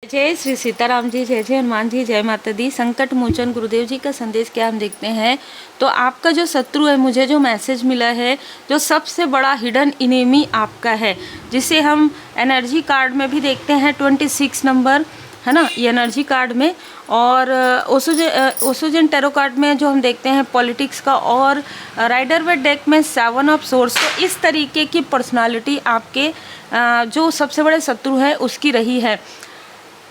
जय श्री सीताराम जी, जय जय हनुमान जी, जय माता दी। संकट मोचन गुरुदेव जी का संदेश क्या हम देखते हैं। तो आपका जो शत्रु है, मुझे जो मैसेज मिला है, जो सबसे बड़ा हिडन इनेमी आपका है, जिसे हम एनर्जी कार्ड में भी देखते हैं 26 नंबर, है ना, ये एनर्जी कार्ड में, और ओसोजन टैरो कार्ड में जो हम देखते हैं पॉलिटिक्स का, और राइडर वेट डेक में 7 ऑफ सोर्स। तो इस तरीके की पर्सनालिटी आपके जो सबसे बड़े शत्रु है उसकी रही है।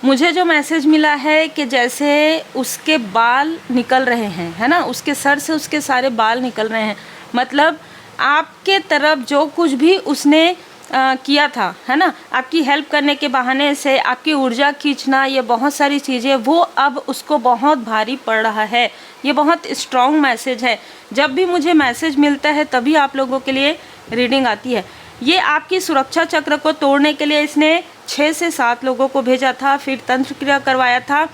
मुझे जो मैसेज मिला है कि जैसे उसके बाल निकल रहे हैं, है ना, उसके सर से उसके सारे बाल निकल रहे हैं। मतलब आपके तरफ जो कुछ भी उसने किया था, है ना, आपकी हेल्प करने के बहाने से आपकी ऊर्जा खींचना, ये बहुत सारी चीज़ें, वो अब उसको बहुत भारी पड़ रहा है। ये बहुत स्ट्रॉन्ग मैसेज है। जब भी मुझे मैसेज मिलता है तभी आप लोगों के लिए रीडिंग आती है। ये आपकी सुरक्षा चक्र को तोड़ने के लिए इसने 6 से 7 लोगों को भेजा था, फिर तंत्र क्रिया करवाया था,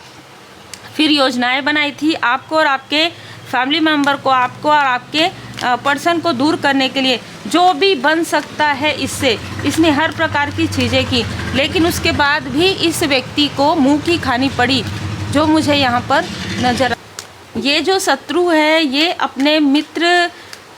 फिर योजनाएं बनाई थी आपको और आपके फैमिली मेम्बर को, आपको और आपके पर्सन को दूर करने के लिए। जो भी बन सकता है इससे इसने हर प्रकार की चीज़ें की, लेकिन उसके बाद भी इस व्यक्ति को मुंह की खानी पड़ी, जो मुझे यहाँ पर नजर। ये जो शत्रु है ये अपने मित्र,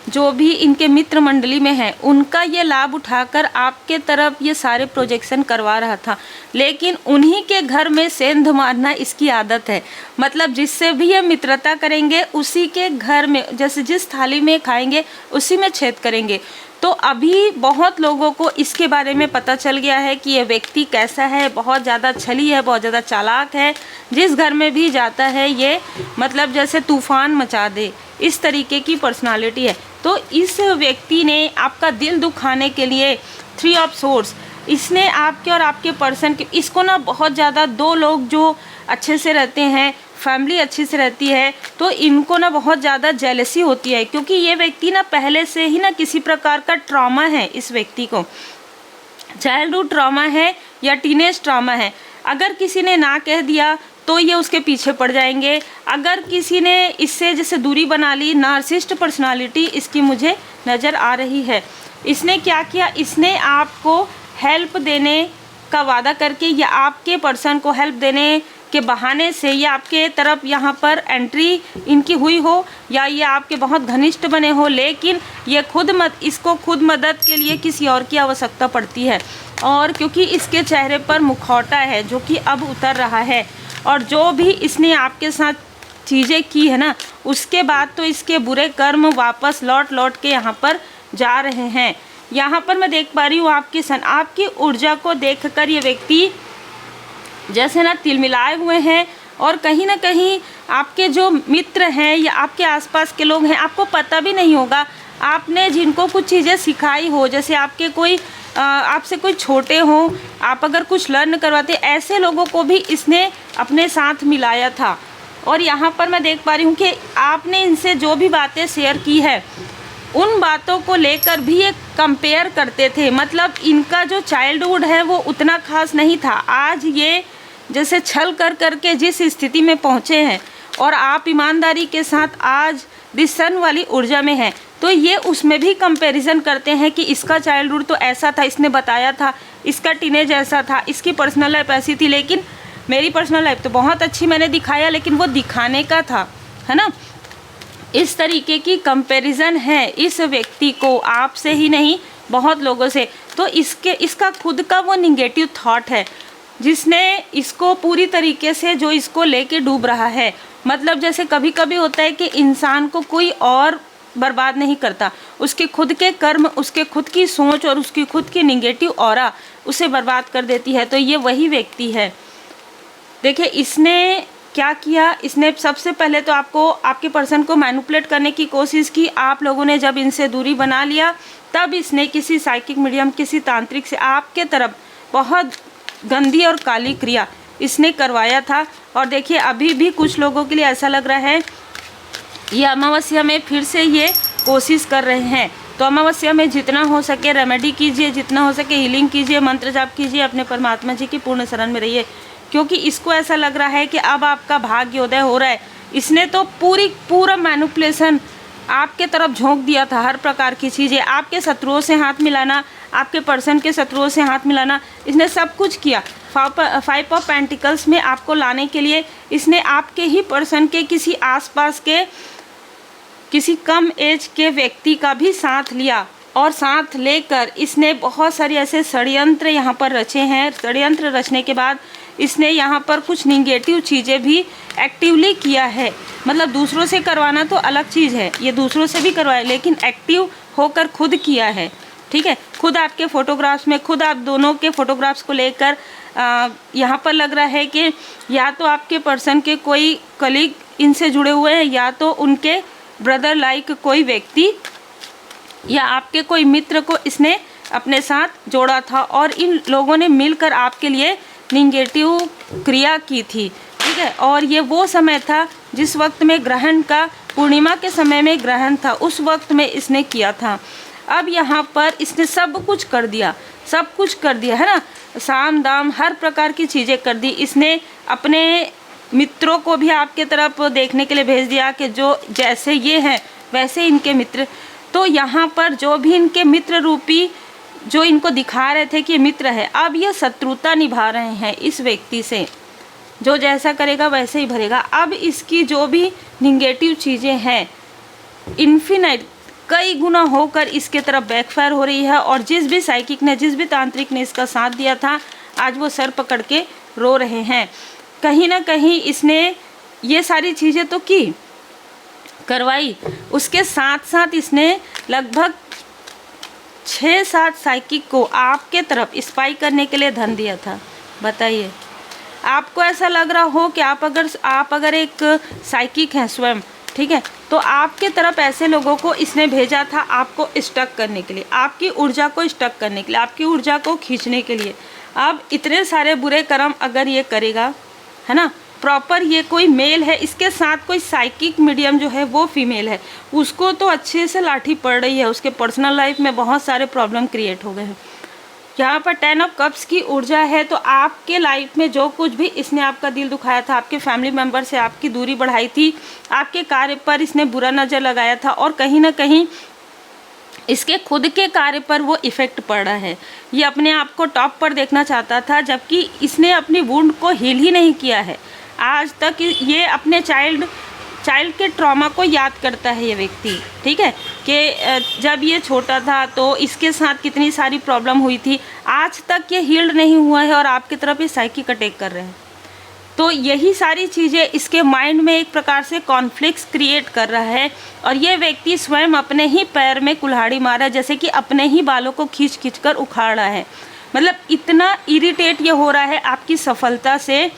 जो भी इनके मित्र मंडली में है, उनका ये लाभ उठाकर आपके तरफ ये सारे प्रोजेक्शन करवा रहा था, लेकिन उन्हीं के घर में सेंध मारना इसकी आदत है। मतलब जिससे भी ये मित्रता करेंगे उसी के घर में, जैसे जिस थाली में खाएंगे उसी में छेद करेंगे। तो अभी बहुत लोगों को इसके बारे में पता चल गया है कि ये व्यक्ति कैसा है, बहुत ज़्यादा छली है, बहुत ज़्यादा चालाक है। जिस घर में भी जाता है ये मतलब जैसे तूफान मचा दे, इस तरीके की पर्सनालिटी है। तो इस व्यक्ति ने आपका दिल दुखाने के लिए 3 ऑफ सोर्स, इसने आपके और आपके पर्सन के, इसको ना बहुत ज़्यादा, 2 लोग जो अच्छे से रहते हैं, फैमिली अच्छी से रहती है, तो इनको ना बहुत ज़्यादा जेलसी होती है, क्योंकि ये व्यक्ति ना पहले से ही ना किसी प्रकार का ट्रॉमा है। इस व्यक्ति को चाइल्डहुड ट्रॉमा है या टीनेज ट्रॉमा है। अगर किसी ने ना कह दिया तो ये उसके पीछे पड़ जाएंगे। अगर किसी ने इससे जैसे दूरी बना ली, नार्सिसिस्ट पर्सनालिटी इसकी मुझे नज़र आ रही है। इसने क्या किया, इसने आपको हेल्प देने का वादा करके या आपके पर्सन को हेल्प देने के बहाने से या आपके तरफ यहाँ पर एंट्री इनकी हुई हो, या ये आपके बहुत घनिष्ठ बने हो, लेकिन ये इसको खुद मदद के लिए किसी और की आवश्यकता पड़ती है। और क्योंकि इसके चेहरे पर मुखौटा है जो कि अब उतर रहा है, और जो भी इसने आपके साथ चीज़ें की है ना, उसके बाद तो इसके बुरे कर्म वापस लौट के यहाँ पर जा रहे हैं। यहाँ पर मैं देख पा रही हूँ आपकी ऊर्जा को देखकर ये व्यक्ति जैसे ना तिलमिलाए हुए हैं, और कहीं ना कहीं आपके जो मित्र हैं या आपके आसपास के लोग हैं, आपको पता भी नहीं होगा, आपने जिनको कुछ चीज़ें सिखाई हो, जैसे आपके कोई आपसे कोई छोटे हों, आप अगर कुछ लर्न करवाते, ऐसे लोगों को भी इसने अपने साथ मिलाया था। और यहाँ पर मैं देख पा रही हूँ कि आपने इनसे जो भी बातें शेयर की है, उन बातों को लेकर भी ये कंपेयर करते थे। मतलब इनका जो चाइल्डहुड है वो उतना खास नहीं था। आज ये जैसे छल करके जिस स्थिति में पहुँचे हैं, और आप ईमानदारी के साथ आज दिसन वाली ऊर्जा में हैं, तो ये उसमें भी कंपैरिजन करते हैं कि इसका चाइल्डहुड तो ऐसा था, इसने बताया था, इसका टीनेज ऐसा था, इसकी पर्सनल लाइफ ऐसी थी, लेकिन मेरी पर्सनल लाइफ तो बहुत अच्छी मैंने दिखाया, लेकिन वो दिखाने का था, है ना। इस तरीके की कंपैरिजन है इस व्यक्ति को, आपसे ही नहीं बहुत लोगों से। तो इसका खुद का वो निगेटिव थॉट है जिसने इसको पूरी तरीके से, जो इसको लेके डूब रहा है। मतलब जैसे कभी कभी होता है कि इंसान को कोई और बर्बाद नहीं करता, उसके खुद के कर्म, उसके खुद की सोच और उसकी खुद की निगेटिव ऑरा उसे बर्बाद कर देती है। तो ये वही व्यक्ति है। देखिए इसने क्या किया, इसने सबसे पहले तो आपको, आपके पर्सन को मैनिपुलेट करने की कोशिश की। आप लोगों ने जब इनसे दूरी बना लिया, तब इसने किसी साइकिक मीडियम, किसी तांत्रिक से आपके तरफ बहुत गंदी और काली क्रिया इसने करवाया था। और देखिए अभी भी कुछ लोगों के लिए ऐसा लग रहा है ये अमावस्या में फिर से ये कोशिश कर रहे हैं। तो अमावस्या में जितना हो सके रेमेडी कीजिए, जितना हो सके हीलिंग कीजिए, मंत्र जाप कीजिए, अपने परमात्मा जी की पूर्ण शरण में रहिए, क्योंकि इसको ऐसा लग रहा है कि अब आपका भाग्योदय हो रहा है। इसने तो पूरा मैनिपुलेशन आपके तरफ झोंक दिया था, हर प्रकार की चीज़ें, आपके शत्रुओं से हाथ मिलाना, आपके पर्सन के शत्रुओं से हाथ मिलाना, इसने सब कुछ किया। फाइव ऑफ पेंटिकल्स में आपको लाने के लिए इसने आपके ही पर्सन के किसी आसपास के किसी कम एज के व्यक्ति का भी साथ लिया, और साथ लेकर इसने बहुत सारे ऐसे षड्यंत्र यहाँ पर रचे हैं। षड्यंत्र रचने के बाद इसने यहाँ पर कुछ निगेटिव चीज़ें भी एक्टिवली किया है। मतलब दूसरों से करवाना तो अलग चीज़ है, ये दूसरों से भी करवाया, लेकिन एक्टिव होकर खुद किया है। ठीक है, खुद आपके फ़ोटोग्राफ्स में, खुद आप दोनों के फ़ोटोग्राफ्स को लेकर यहाँ पर लग रहा है कि या तो आपके पर्सन के कोई कलीग इनसे जुड़े हुए हैं, या तो उनके ब्रदर लाइक कोई व्यक्ति, या आपके कोई मित्र को इसने अपने साथ जोड़ा था, और इन लोगों ने मिलकर आपके लिए निगेटिव क्रिया की थी। ठीक है, और ये वो समय था जिस वक्त में ग्रहण का, पूर्णिमा के समय में ग्रहण था, उस वक्त में इसने किया था। अब यहाँ पर इसने सब कुछ कर दिया, सब कुछ कर दिया है ना, साम दाम हर प्रकार की चीज़ें कर दी। इसने अपने मित्रों को भी आपके तरफ देखने के लिए भेज दिया कि जो जैसे ये हैं वैसे इनके मित्र। तो यहाँ पर जो भी इनके मित्र रूपी जो इनको दिखा रहे थे कि ये मित्र है, अब ये शत्रुता निभा रहे हैं इस व्यक्ति से। जो जैसा करेगा वैसे ही भरेगा। अब इसकी जो भी निगेटिव चीज़ें हैं इन्फिनाइट कई गुना होकर इसके तरफ बैकफायर हो रही है, और जिस भी साइकिक ने, जिस भी तांत्रिक ने इसका साथ दिया था, आज वो सर पकड़ के रो रहे हैं। कहीं ना कहीं इसने ये सारी चीज़ें तो की, करवाई, उसके साथ साथ इसने लगभग 6-7 साइकिक को आपके तरफ स्पाई करने के लिए धन दिया था। बताइए, आपको ऐसा लग रहा हो कि आप अगर एक साइकिक हैं स्वयं, ठीक है, तो आपके तरफ ऐसे लोगों को इसने भेजा था आपको स्टक करने के लिए, आपकी ऊर्जा को स्टक करने के लिए, आपकी ऊर्जा को खींचने के लिए। अब इतने सारे बुरे कर्म अगर ये करेगा, है ना, प्रॉपर ये कोई मेल है, इसके साथ कोई साइकिक मीडियम जो है वो फीमेल है, उसको तो अच्छे से लाठी पड़ रही है, उसके पर्सनल लाइफ में बहुत सारे प्रॉब्लम क्रिएट हो गए हैं। यहाँ पर 10 ऑफ कप्स की ऊर्जा है, तो आपके लाइफ में जो कुछ भी इसने आपका दिल दुखाया था, आपके फैमिली मेम्बर से आपकी दूरी बढ़ाई थी, आपके कार्य पर इसने बुरा नज़र लगाया था, और कहीं ना कहीं इसके खुद के कार्य पर वो इफ़ेक्ट पड़ रहा है। ये अपने आप को टॉप पर देखना चाहता था, जबकि इसने अपनी वुंड को हील ही नहीं किया है आज तक। ये अपने चाइल्ड के ट्रॉमा को याद करता है ये व्यक्ति। ठीक है, कि जब ये छोटा था तो इसके साथ कितनी सारी प्रॉब्लम हुई थी, आज तक ये हील्ड नहीं हुआ है, और आपकी तरफ ये साइकिक अटैक कर रहे हैं। तो यही सारी चीज़ें इसके माइंड में एक प्रकार से कॉन्फ्लिक्ट्स क्रिएट कर रहा है, और ये व्यक्ति स्वयं अपने ही पैर में कुल्हाड़ी मारा है, जैसे कि अपने ही बालों को खींच खींच कर उखाड़ रहा है। मतलब इतना इरिटेट ये हो रहा है आपकी सफलता से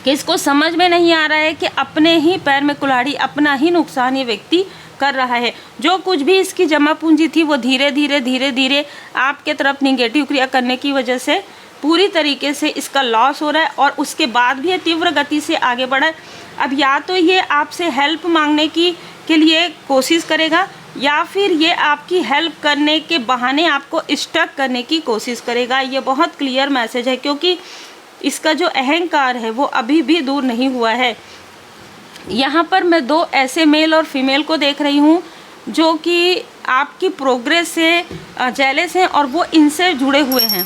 कि इसको समझ में नहीं आ रहा है कि अपने ही पैर में कुल्हाड़ी, अपना ही नुकसान ये व्यक्ति कर रहा है। जो कुछ भी इसकी जमा पूंजी थी वो धीरे धीरे आपके तरफ निगेटिव क्रिया करने की वजह से पूरी तरीके से इसका लॉस हो रहा है, और उसके बाद भी ये तीव्र गति से आगे बढ़ा है। अब या तो ये आपसे हेल्प मांगने के लिए कोशिश करेगा, या फिर ये आपकी हेल्प करने के बहाने आपको स्टक करने की कोशिश करेगा। ये बहुत क्लियर मैसेज है, क्योंकि इसका जो अहंकार है वो अभी भी दूर नहीं हुआ है। यहाँ पर मैं 2 ऐसे मेल और फीमेल को देख रही हूँ जो कि आपकी प्रोग्रेस से जेलस हैं, और वो इनसे जुड़े हुए हैं,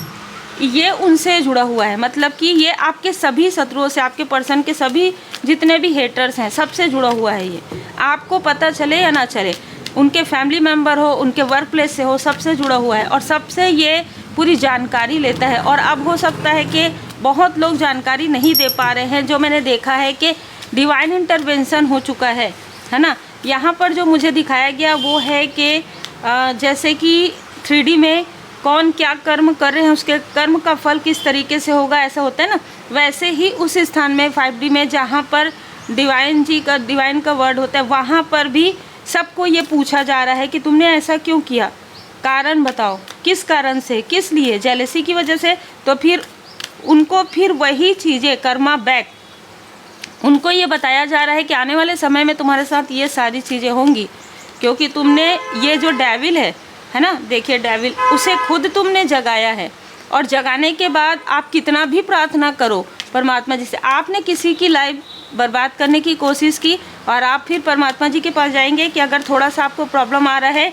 ये उनसे जुड़ा हुआ है। मतलब कि ये आपके सभी शत्रुओं से, आपके पर्सन के सभी जितने भी हेटर्स हैं, सबसे जुड़ा हुआ है। ये आपको पता चले या ना चले, उनके फैमिली मेम्बर हो, उनके वर्क प्लेस से हो, सबसे जुड़ा हुआ है, और सबसे ये पूरी जानकारी लेता है। और अब हो सकता है कि बहुत लोग जानकारी नहीं दे पा रहे हैं, जो मैंने देखा है कि डिवाइन इंटरवेंशन हो चुका है ना। यहाँ पर जो मुझे दिखाया गया वो है कि जैसे कि 3D में कौन क्या कर्म कर रहे हैं, उसके कर्म का फल किस तरीके से होगा, ऐसा होता है ना, वैसे ही उस स्थान में 5D में जहाँ पर डिवाइन का वर्ड होता है, वहाँ पर भी सबको ये पूछा जा रहा है कि तुमने ऐसा क्यों किया, कारण बताओ, किस कारण से, किस लिए, जेलसी की वजह से। तो फिर उनको फिर वही चीज़ें कर्मा बैक, उनको ये बताया जा रहा है कि आने वाले समय में तुम्हारे साथ ये सारी चीज़ें होंगी, क्योंकि तुमने ये जो डेविल है ना, देखिए डेविल, उसे खुद तुमने जगाया है, और जगाने के बाद आप कितना भी प्रार्थना करो परमात्मा जी से, आपने किसी की लाइफ बर्बाद करने की कोशिश की, और आप फिर परमात्मा जी के पास जाएंगे कि अगर थोड़ा सा आपको प्रॉब्लम आ रहा है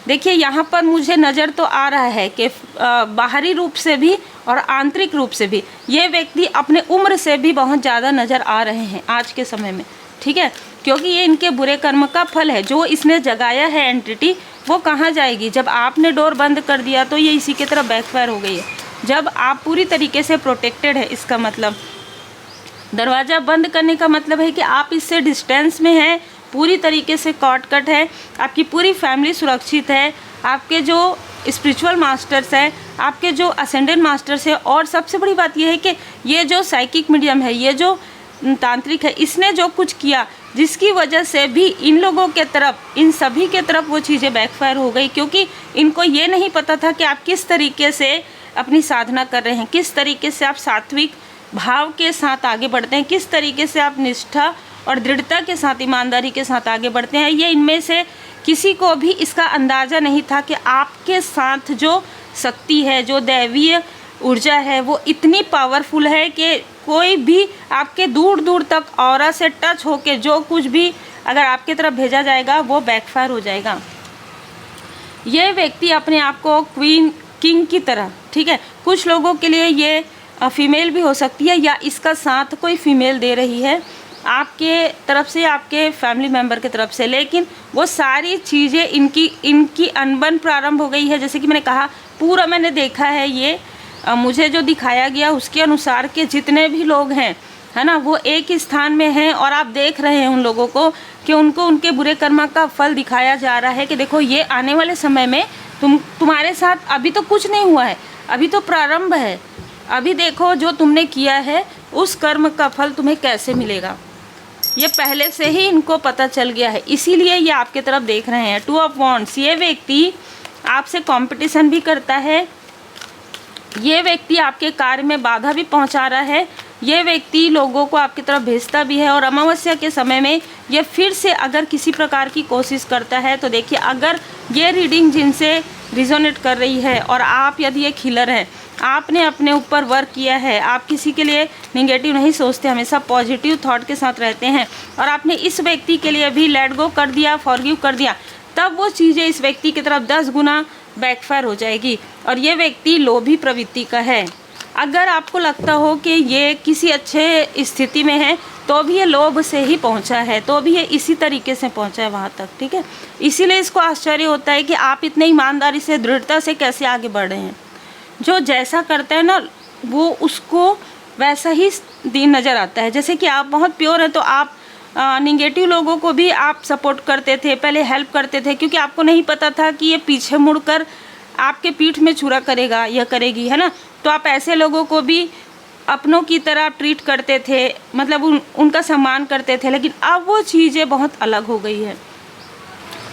देखिए यहाँ पर मुझे नज़र तो आ रहा है कि बाहरी रूप से भी और आंतरिक रूप से भी ये व्यक्ति अपने उम्र से भी बहुत ज़्यादा नज़र आ रहे हैं आज के समय में, ठीक है, क्योंकि ये इनके बुरे कर्म का फल है। जो इसने जगाया है एंटिटी, वो कहाँ जाएगी? जब आपने डोर बंद कर दिया तो ये इसी की तरफ बैकफायर हो गई है। जब आप पूरी तरीके से प्रोटेक्टेड है, इसका मतलब दरवाज़ा बंद करने का मतलब है कि आप इससे डिस्टेंस में हैं, पूरी तरीके से कॉट कट है, आपकी पूरी फैमिली सुरक्षित है, आपके जो स्पिरिचुअल मास्टर्स हैं, आपके जो असेंडेंट मास्टर्स हैं, और सबसे बड़ी बात यह है कि ये जो साइकिक मीडियम है, ये जो तांत्रिक है, इसने जो कुछ किया जिसकी वजह से भी इन लोगों के तरफ, इन सभी के तरफ वो चीज़ें बैकफायर हो गई, क्योंकि इनको ये नहीं पता था कि आप किस तरीके से अपनी साधना कर रहे हैं, किस तरीके से आप सात्विक भाव के साथ आगे बढ़ते हैं, किस तरीके से आप निष्ठा और दृढ़ता के साथ, ईमानदारी के साथ आगे बढ़ते हैं। ये इनमें से किसी को भी इसका अंदाज़ा नहीं था कि आपके साथ जो शक्ति है, जो दैवीय ऊर्जा है, वो इतनी पावरफुल है कि कोई भी आपके दूर दूर तक ऑरा से टच होके जो कुछ भी अगर आपकी तरफ भेजा जाएगा वो बैकफायर हो जाएगा। ये व्यक्ति अपने आप को क्वीन किंग की तरह, ठीक है, कुछ लोगों के लिए ये फीमेल भी हो सकती है, या इसका साथ कोई फीमेल दे रही है आपके तरफ से, आपके फैमिली मेम्बर की तरफ से, लेकिन वो सारी चीज़ें इनकी अनबन प्रारंभ हो गई है। जैसे कि मैंने कहा, पूरा मैंने देखा है, ये मुझे जो दिखाया गया उसके अनुसार के जितने भी लोग हैं, है ना, वो एक ही स्थान में हैं, और आप देख रहे हैं उन लोगों को कि उनको उनके बुरे कर्म का फल दिखाया जा रहा है कि देखो ये आने वाले समय में तुम्हारे साथ अभी तो कुछ नहीं हुआ है, अभी तो प्रारंभ है, अभी देखो जो तुमने किया है उस कर्म का फल तुम्हें कैसे मिलेगा। ये पहले से ही इनको पता चल गया है, इसीलिए ये आपके तरफ देख रहे हैं। 2 ऑफ वॉन्ड्स, ये व्यक्ति आपसे कंपटीशन भी करता है, ये व्यक्ति आपके कार्य में बाधा भी पहुंचा रहा है, ये व्यक्ति लोगों को आपकी तरफ भेजता भी है, और अमावस्या के समय में ये फिर से अगर किसी प्रकार की कोशिश करता है तो देखिए, अगर ये रीडिंग जिनसे रिजोनेट कर रही है और आप यदि एक हीलर हैं, आपने अपने ऊपर वर्क किया है, आप किसी के लिए निगेटिव नहीं सोचते, हमेशा पॉजिटिव थॉट के साथ रहते हैं, और आपने इस व्यक्ति के लिए भी लेट गो कर दिया, फॉरगिव कर दिया, तब वो चीज़ें इस व्यक्ति की तरफ 10 गुना बैकफायर हो जाएगी। और ये व्यक्ति लोभी प्रवृत्ति का है। अगर आपको लगता हो कि ये किसी अच्छे स्थिति में है तो भी ये लोभ से ही पहुंचा है, तो भी ये इसी तरीके से पहुंचा है वहाँ तक, ठीक है। इसीलिए इसको आश्चर्य होता है कि आप इतने ईमानदारी से, दृढ़ता से कैसे आगे बढ़ रहे हैं। जो जैसा करता है ना, वो उसको वैसा ही दिन नज़र आता है। जैसे कि आप बहुत प्योर हैं तो आप निगेटिव लोगों को भी आप सपोर्ट करते थे, पहले हेल्प करते थे, क्योंकि आपको नहीं पता था कि ये पीछे मुड़कर आपके पीठ में छुरा करेगा या करेगी, है ना। तो आप ऐसे लोगों को भी अपनों की तरह ट्रीट करते थे, मतलब उनका सम्मान करते थे। लेकिन अब वो चीज़ें बहुत अलग हो गई है,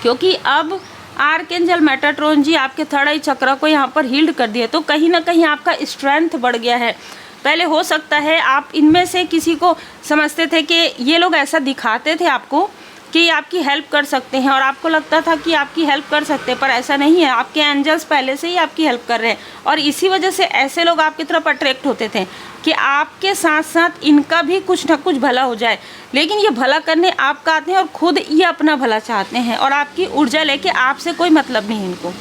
क्योंकि अब आर्कएंजल मेटाट्रॉन जी आपके थर्ड आई चक्र को यहाँ पर हील्ड कर दिया, तो कहीं ना कहीं आपका स्ट्रेंथ बढ़ गया है। पहले हो सकता है आप इनमें से किसी को समझते थे कि ये लोग ऐसा दिखाते थे आपको कि आपकी हेल्प कर सकते हैं, और आपको लगता था कि आपकी हेल्प कर सकते हैं, पर ऐसा नहीं है। आपके एंजल्स पहले से ही आपकी हेल्प कर रहे हैं, और इसी वजह से ऐसे लोग आपकी तरफ अट्रैक्ट होते थे कि आपके साथ साथ इनका भी कुछ ना कुछ भला हो जाए। लेकिन ये भला करने आपका आते हैं और खुद ये अपना भला चाहते हैं, और आपकी ऊर्जा लेके आपसे कोई मतलब नहीं इनको।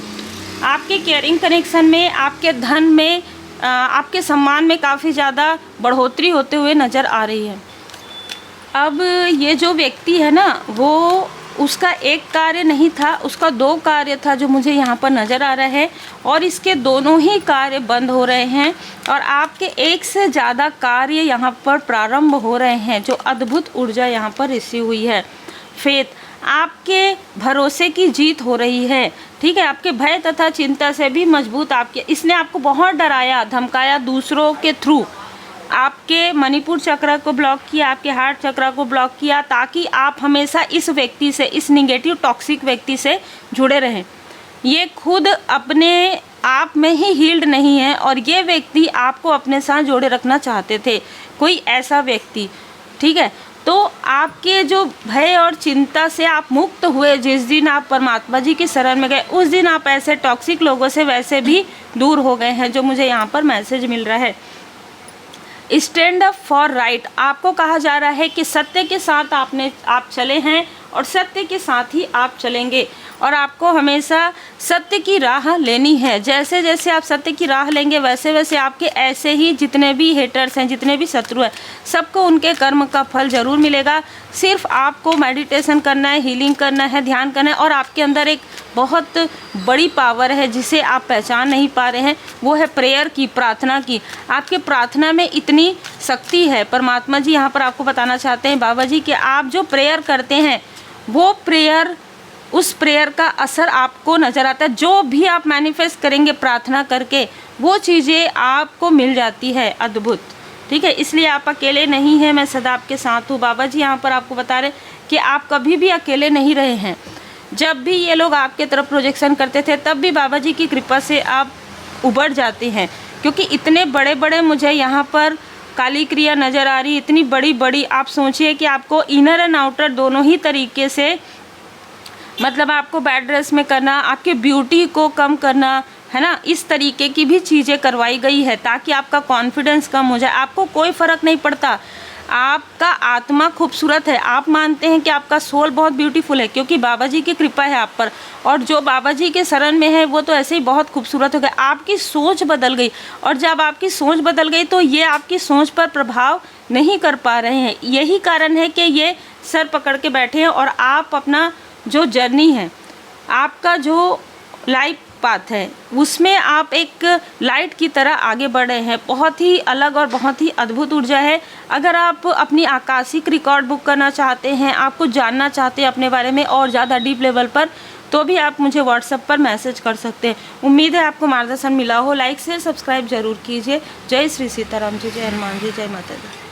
आपके केयरिंग कनेक्शन में, आपके धन में, आपके सम्मान में काफ़ी ज़्यादा बढ़ोतरी होते हुए नज़र आ रही है। अब ये जो व्यक्ति है ना, वो उसका एक कार्य नहीं था, उसका 2 कार्य था जो मुझे यहाँ पर नज़र आ रहा है, और इसके दोनों ही कार्य बंद हो रहे हैं, और आपके एक से ज़्यादा कार्य यहाँ पर प्रारंभ हो रहे हैं। जो अद्भुत ऊर्जा यहाँ पर रिसीव हुई है, फेथ, आपके भरोसे की जीत हो रही है, ठीक है। आपके भय तथा चिंता से भी मजबूत इसने आपको बहुत डराया, धमकाया दूसरों के थ्रू, आपके मणिपुर चक्र को ब्लॉक किया, आपके हार्ट चक्र को ब्लॉक किया, ताकि आप हमेशा इस व्यक्ति से, इस निगेटिव टॉक्सिक व्यक्ति से जुड़े रहें। ये खुद अपने आप में ही हील्ड नहीं है, और ये व्यक्ति आपको अपने साथ जोड़े रखना चाहते थे, कोई ऐसा व्यक्ति, ठीक है। तो आपके जो भय और चिंता से आप मुक्त हुए जिस दिन आप परमात्मा जी की शरण में गए, उस दिन आप ऐसे टॉक्सिक लोगों से वैसे भी दूर हो गए हैं, जो मुझे यहाँ पर मैसेज मिल रहा है। स्टैंड अप फॉर राइट, आपको कहा जा रहा है कि सत्य के साथ आप चले हैं, और सत्य के साथ ही आप चलेंगे। और आपको हमेशा सत्य की राह लेनी है। जैसे जैसे आप सत्य की राह लेंगे वैसे वैसे आपके ऐसे ही जितने भी हेटर्स हैं, जितने भी शत्रु हैं, सबको उनके कर्म का फल ज़रूर मिलेगा। सिर्फ आपको मेडिटेशन करना है, हीलिंग करना है, ध्यान करना है। और आपके अंदर एक बहुत बड़ी पावर है जिसे आप पहचान नहीं पा रहे हैं, वो है प्रेयर की, प्रार्थना की। आपके प्रार्थना में इतनी शक्ति है। परमात्मा जी यहाँ पर आपको बताना चाहते हैं, बाबा जी, कि आप जो प्रेयर करते हैं वो प्रेयर, उस प्रेयर का असर आपको नज़र आता है। जो भी आप मैनिफेस्ट करेंगे प्रार्थना करके, वो चीज़ें आपको मिल जाती है। अद्भुत, ठीक है। इसलिए आप अकेले नहीं हैं, मैं सदा आपके साथ हूँ। बाबा जी यहाँ पर आपको बता रहे कि आप कभी भी अकेले नहीं रहे हैं। जब भी ये लोग आपके तरफ प्रोजेक्शन करते थे तब भी बाबा जी की कृपा से आप उबर जाते हैं, क्योंकि इतने बड़े बड़े मुझे यहाँ पर काली क्रिया नज़र आ रही, इतनी बड़ी बड़ी। आप सोचिए कि आपको इनर एंड आउटर दोनों ही तरीके से, मतलब आपको बेड रेस्ट में करना, आपके ब्यूटी को कम करना, है ना, इस तरीके की भी चीज़ें करवाई गई है ताकि आपका कॉन्फिडेंस कम हो जाए। आपको कोई फ़र्क नहीं पड़ता, आपका आत्मा खूबसूरत है, आप मानते हैं कि आपका सोल बहुत ब्यूटीफुल है, क्योंकि बाबा जी की कृपा है आप पर। और जो बाबा जी के शरण में है वो तो ऐसे ही बहुत खूबसूरत हो गया। आपकी सोच बदल गई, और जब आपकी सोच बदल गई तो ये आपकी सोच पर प्रभाव नहीं कर पा रहे हैं। यही कारण है कि ये सर पकड़ के बैठे हैं। और आप अपना जो जर्नी है, आपका जो लाइफ पाथ है, उसमें आप एक लाइट की तरह आगे बढ़ रहे हैं। बहुत ही अलग और बहुत ही अद्भुत ऊर्जा है। अगर आप अपनी आकाशिक रिकॉर्ड बुक करना चाहते हैं, आपको जानना चाहते हैं अपने बारे में और ज़्यादा डीप लेवल पर, तो भी आप मुझे व्हाट्सएप पर मैसेज कर सकते हैं। उम्मीद है आपको मार्गदर्शन मिला हो। लाइक शेयर सब्सक्राइब जरूर कीजिए। जय श्री सीताराम जी, जय हनुमान जी, जय माता दी।